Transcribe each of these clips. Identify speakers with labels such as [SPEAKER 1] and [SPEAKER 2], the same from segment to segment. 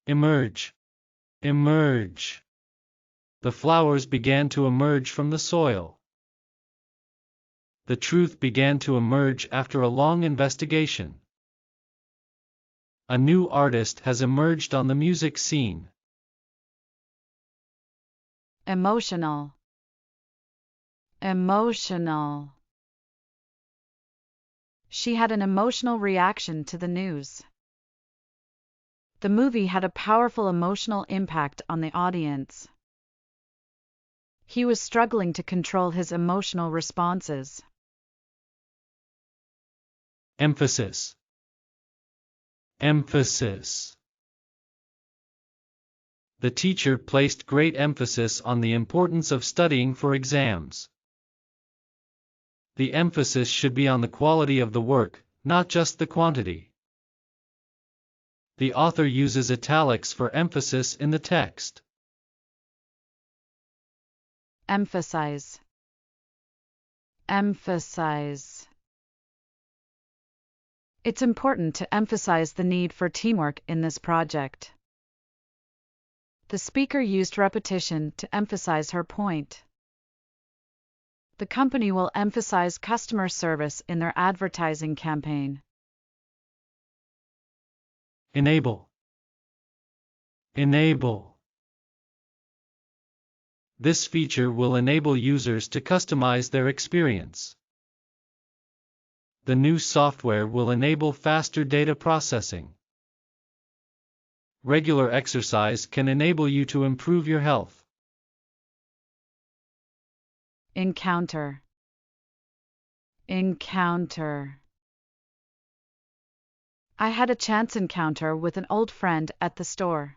[SPEAKER 1] Emerge. Emerge. The flowers began to emerge from the soil. The truth began to emerge after a long investigation. A new artist has emerged on the music scene.
[SPEAKER 2] Emotional. Emotional. She had an emotional reaction to the news. The movie had a powerful emotional impact on the audience. He was struggling to control his emotional responses.
[SPEAKER 1] Emphasis. Emphasis. The teacher placed great emphasis on the importance of studying for exams. The emphasis should be on the quality of the work, not just the quantity. The author uses italics for emphasis in the text.
[SPEAKER 2] Emphasize. Emphasize. It's important to emphasize the need for teamwork in this project. The speaker used repetition to emphasize her point. The company will emphasize customer service in their advertising campaign.
[SPEAKER 1] Enable. Enable. This feature will enable users to customize their experience. The new software will enable faster data processing. Regular exercise can enable you to improve your health.
[SPEAKER 2] Encounter. Encounter. I had a chance encounter with an old friend at the store.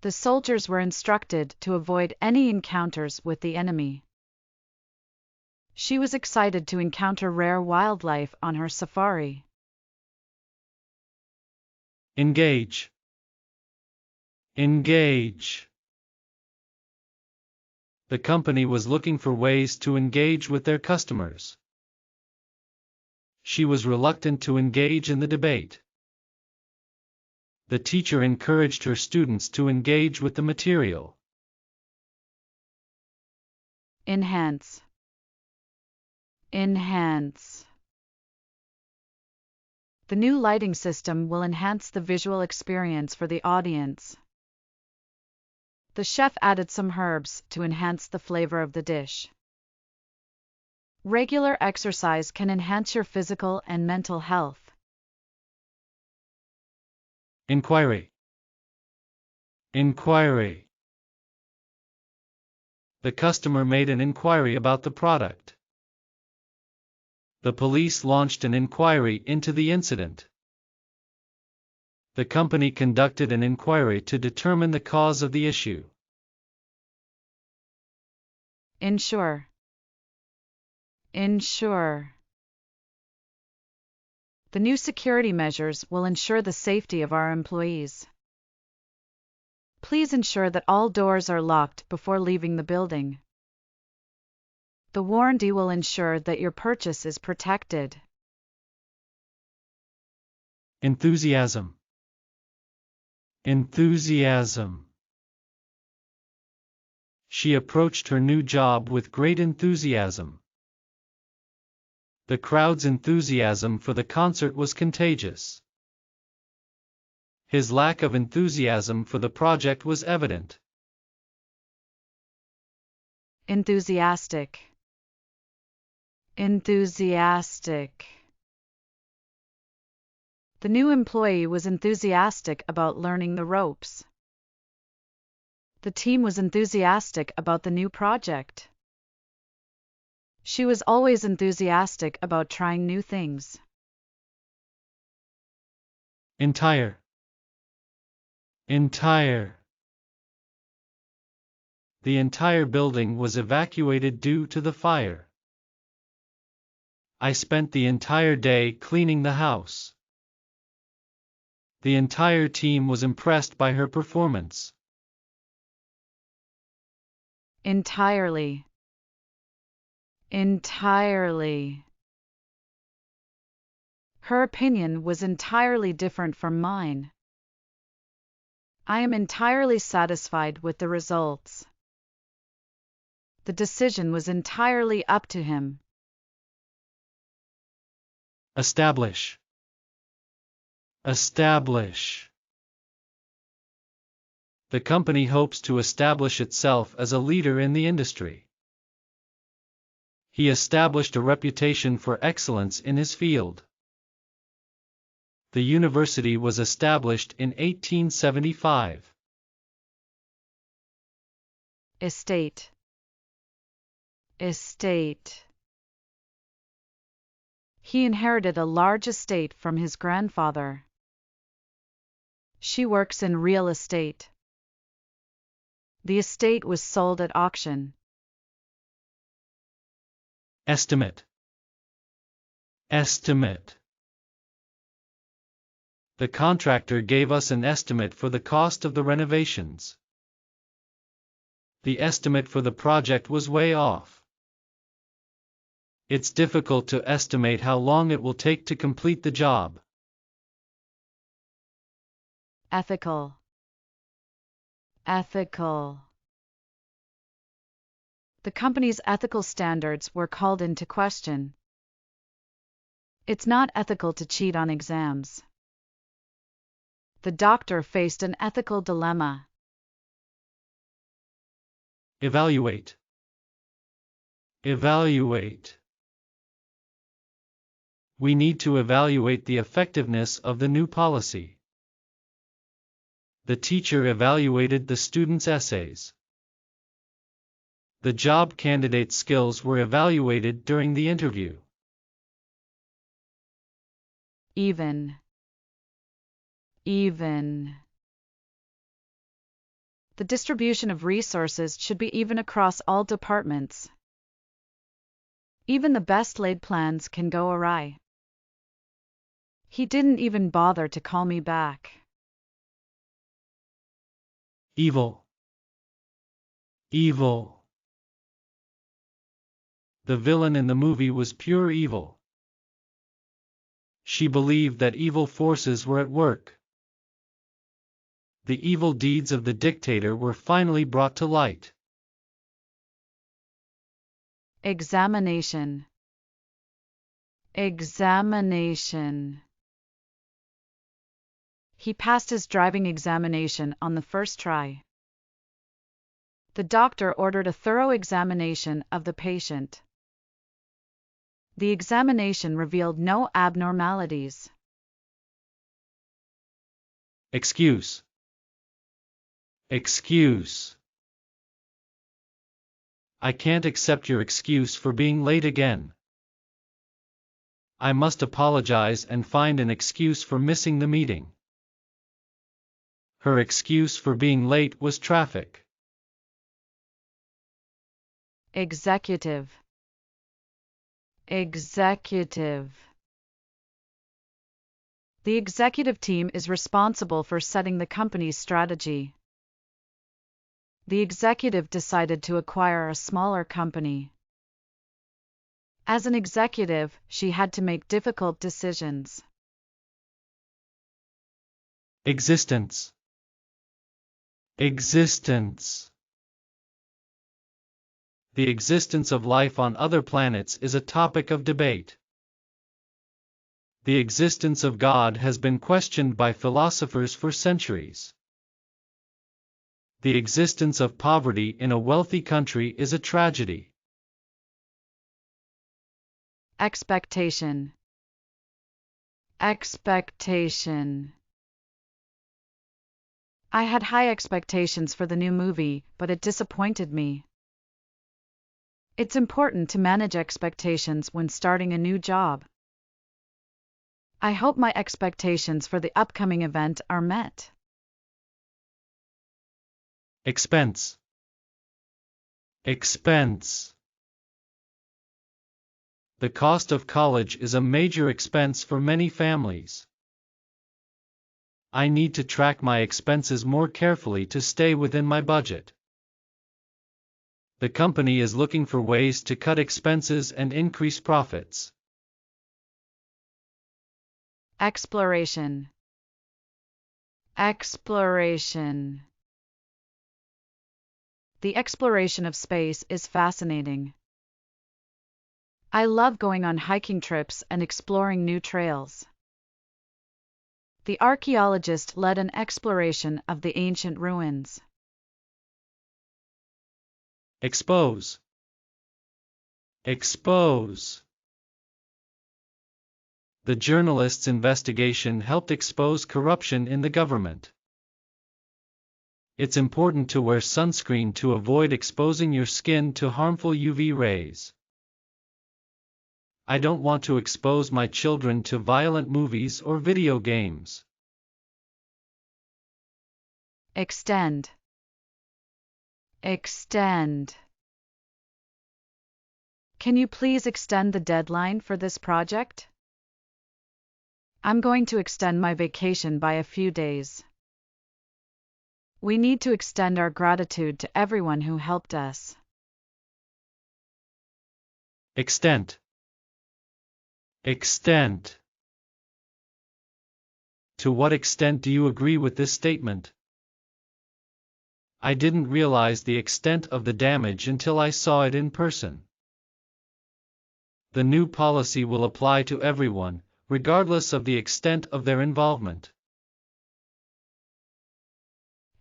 [SPEAKER 2] The soldiers were instructed to avoid any encounters with the enemy. She was excited to encounter rare wildlife on her safari.
[SPEAKER 1] Engage. Engage. The company was looking for ways to engage with their customers. She was reluctant to engage in the debate. The teacher encouraged her students to engage with the material.
[SPEAKER 2] Enhance. Enhance. The new lighting system will enhance the visual experience for the audience. The chef added some herbs to enhance the flavor of the dish. Regular exercise can enhance your physical and mental health.
[SPEAKER 1] Inquiry. Inquiry. The customer made an inquiry about the product. The police launched an inquiry into the incident. The company conducted an inquiry to determine the cause of the issue.
[SPEAKER 2] Ensure. Ensure. The new security measures will ensure the safety of our employees. Please ensure that all doors are locked before leaving the building. The warranty will ensure that your purchase is protected.
[SPEAKER 1] Enthusiasm. Enthusiasm. She approached her new job with great enthusiasm. The crowd's enthusiasm for the concert was contagious. His lack of enthusiasm for the project was evident.
[SPEAKER 2] Enthusiastic. Enthusiastic. The new employee was enthusiastic about learning the ropes. The team was enthusiastic about the new project. She was always enthusiastic about trying new things.
[SPEAKER 1] Entire. Entire. The entire building was evacuated due to the fire. I spent the entire day cleaning the house. The entire team was impressed by her performance.
[SPEAKER 2] Entirely. Entirely. Her opinion was entirely different from mine. I am entirely satisfied with the results. The decision was entirely up to him.
[SPEAKER 1] Establish. Establish. The company hopes to establish itself as a leader in the industry. He established a reputation for excellence in his field. The university was established in 1875.
[SPEAKER 2] Estate. Estate. He inherited a large estate from his grandfather. She works in real estate. The estate was sold at auction.
[SPEAKER 1] Estimate. Estimate. The contractor gave us an estimate for the cost of the renovations. The estimate for the project was way off. It's difficult to estimate how long it will take to complete the job.
[SPEAKER 2] Ethical. Ethical. The company's ethical standards were called into question. It's not ethical to cheat on exams. The doctor faced an ethical dilemma.
[SPEAKER 1] Evaluate. Evaluate. We need to evaluate the effectiveness of the new policy. The teacher evaluated the students' essays. The job candidate's skills were evaluated during the interview.
[SPEAKER 2] Even. Even. The distribution of resources should be even across all departments. Even the best laid plans can go awry. He didn't even bother to call me back.
[SPEAKER 1] Evil. Evil. The villain in the movie was pure evil. She believed that evil forces were at work. The evil deeds of the dictator were finally brought to light.
[SPEAKER 2] Examination. Examination. He passed his driving examination on the first try. The doctor ordered a thorough examination of the patient. The examination revealed no abnormalities.
[SPEAKER 1] Excuse. Excuse. I can't accept your excuse for being late again. I must apologize and find an excuse for missing the meeting. Her excuse for being late was traffic.
[SPEAKER 2] Executive. Executive. The executive team is responsible for setting the company's strategy. The executive decided to acquire a smaller company. As an executive, she had to make difficult decisions.
[SPEAKER 1] Existence. Existence. The existence of life on other planets is a topic of debate. The existence of God has been questioned by philosophers for centuries. The existence of poverty in a wealthy country is a tragedy.
[SPEAKER 2] Expectation. Expectation. I had high expectations for the new movie, but it disappointed me. It's important to manage expectations when starting a new job. I hope my expectations for the upcoming event are met.
[SPEAKER 1] Expense. Expense. The cost of college is a major expense for many families. I need to track my expenses more carefully to stay within my budget. The company is looking for ways to cut expenses and increase profits.
[SPEAKER 2] Exploration. Exploration. The exploration of space is fascinating. I love going on hiking trips and exploring new trails. The archaeologist led an exploration of the ancient ruins.
[SPEAKER 1] Expose. Expose. The journalist's investigation helped expose corruption in the government. It's important to wear sunscreen to avoid exposing your skin to harmful UV rays. I don't want to expose my children to violent movies or video games.
[SPEAKER 2] Extend. Extend. Can you please extend the deadline for this project? I'm going to extend my vacation by a few days. We need to extend our gratitude to everyone who helped us.
[SPEAKER 1] Extent. Extent. To what extent do you agree with this statement? I didn't realize the extent of the damage until I saw it in person. The new policy will apply to everyone, regardless of the extent of their involvement.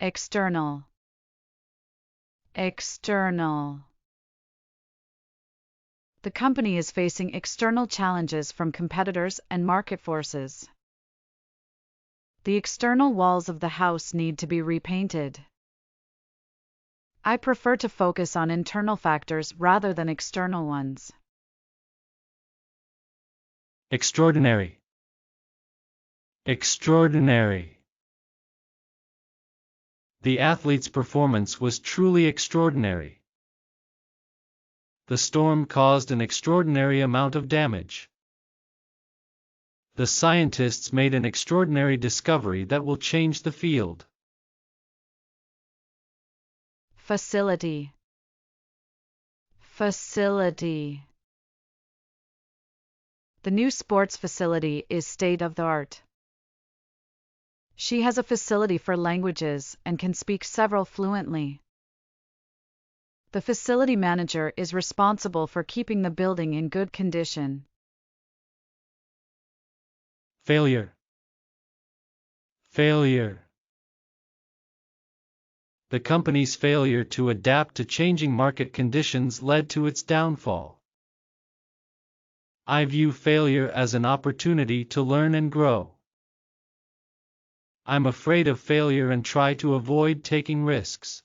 [SPEAKER 2] External. External. The company is facing external challenges from competitors and market forces. The external walls of the house need to be repainted. I prefer to focus on internal factors rather than external ones.
[SPEAKER 1] Extraordinary. Extraordinary. The athlete's performance was truly extraordinary. The storm caused an extraordinary amount of damage. The scientists made an extraordinary discovery that will change the field.
[SPEAKER 2] Facility. Facility. The new sports facility is state-of-the-art. She has a facility for languages and can speak several fluently. The facility manager is responsible for keeping the building in good condition.
[SPEAKER 1] Failure. Failure. The company's failure to adapt to changing market conditions led to its downfall. I view failure as an opportunity to learn and grow. I'm afraid of failure and try to avoid taking risks.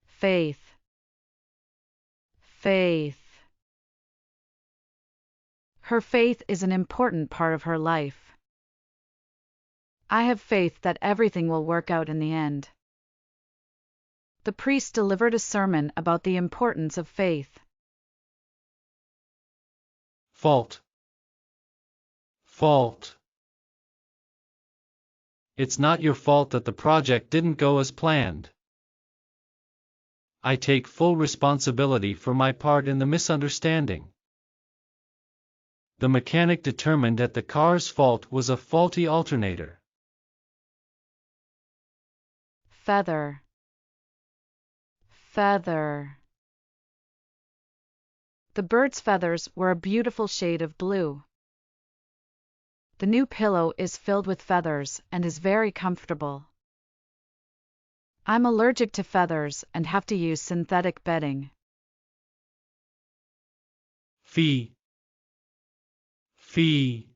[SPEAKER 2] Faith. Faith. Her faith is an important part of her life. I have faith that everything will work out in the end. The priest delivered a sermon about the importance of faith.
[SPEAKER 1] Fault. Fault. It's not your fault that the project didn't go as planned. I take full responsibility for my part in the misunderstanding. The mechanic determined that the car's fault was a faulty alternator.
[SPEAKER 2] Feather. Feather. The bird's feathers were a beautiful shade of blue. The new pillow is filled with feathers and is very comfortable. I'm allergic to feathers and have to use synthetic bedding.
[SPEAKER 1] Fee. Fee.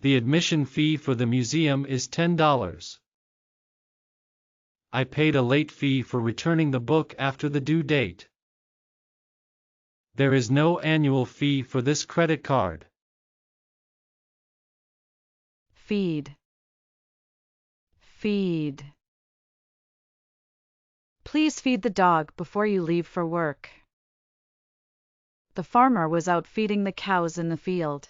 [SPEAKER 1] The admission fee for the museum is $10. I paid a late fee for returning the book after the due date. There is no annual fee for this credit card.
[SPEAKER 2] Feed. Feed. Please feed the dog before you leave for work. The farmer was out feeding the cows in the field.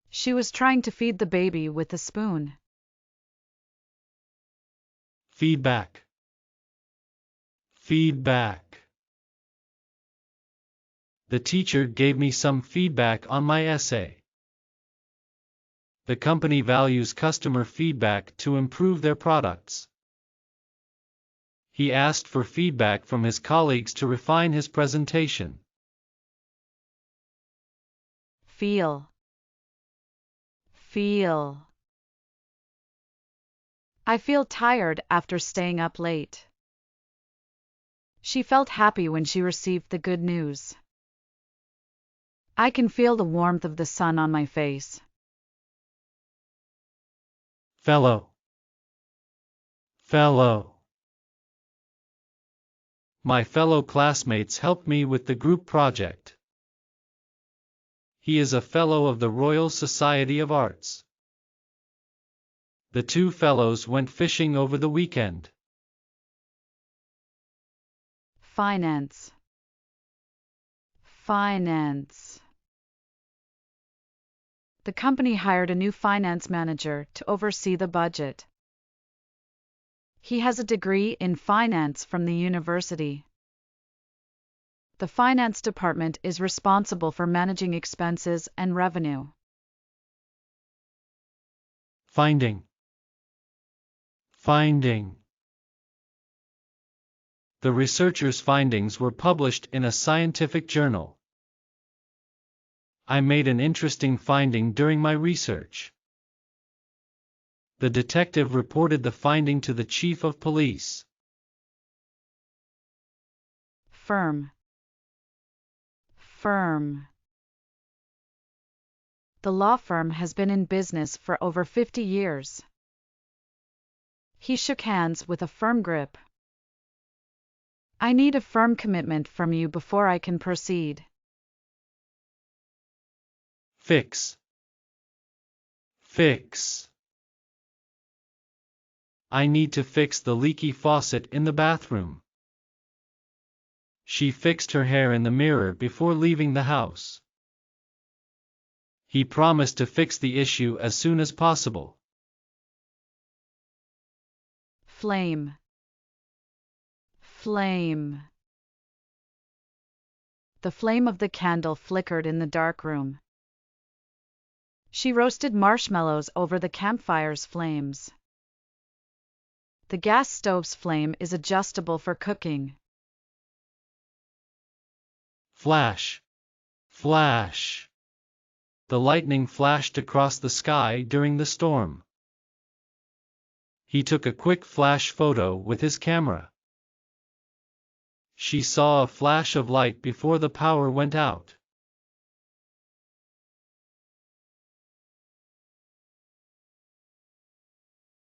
[SPEAKER 2] She was trying to feed the baby with a spoon.
[SPEAKER 1] Feedback. Feedback. The teacher gave me some feedback on my essay. The company values customer feedback to improve their products. He asked for feedback from his colleagues to refine his presentation.
[SPEAKER 2] Feel. Feel. I feel tired after staying up late. She felt happy when she received the good news. I can feel the warmth of the sun on my face.
[SPEAKER 1] Fellow. Fellow. My fellow classmates helped me with the group project. He is a fellow of the Royal Society of Arts. The two fellows went fishing over the weekend.
[SPEAKER 2] Finance. Finance. The company hired a new finance manager to oversee the budget. He has a degree in finance from the university. The finance department is responsible for managing expenses and revenue.
[SPEAKER 1] Finding. Finding. The researchers' findings were published in a scientific journal. I made an interesting finding during my research. The detective reported the finding to the chief of police.
[SPEAKER 2] Firm. Firm. The law firm has been in business for over 50 years. He shook hands with a firm grip. I need a firm commitment from you before I can proceed.
[SPEAKER 1] Fix. Fix. I need to fix the leaky faucet in the bathroom. She fixed her hair in the mirror before leaving the house. He promised to fix the issue as soon as possible.
[SPEAKER 2] Flame. Flame. The flame of the candle flickered in the dark room. She roasted marshmallows over the campfire's flames. The gas stove's flame is adjustable for cooking.
[SPEAKER 1] Flash. Flash. The lightning flashed across the sky during the storm. He took a quick flash photo with his camera. She saw a flash of light before the power went out.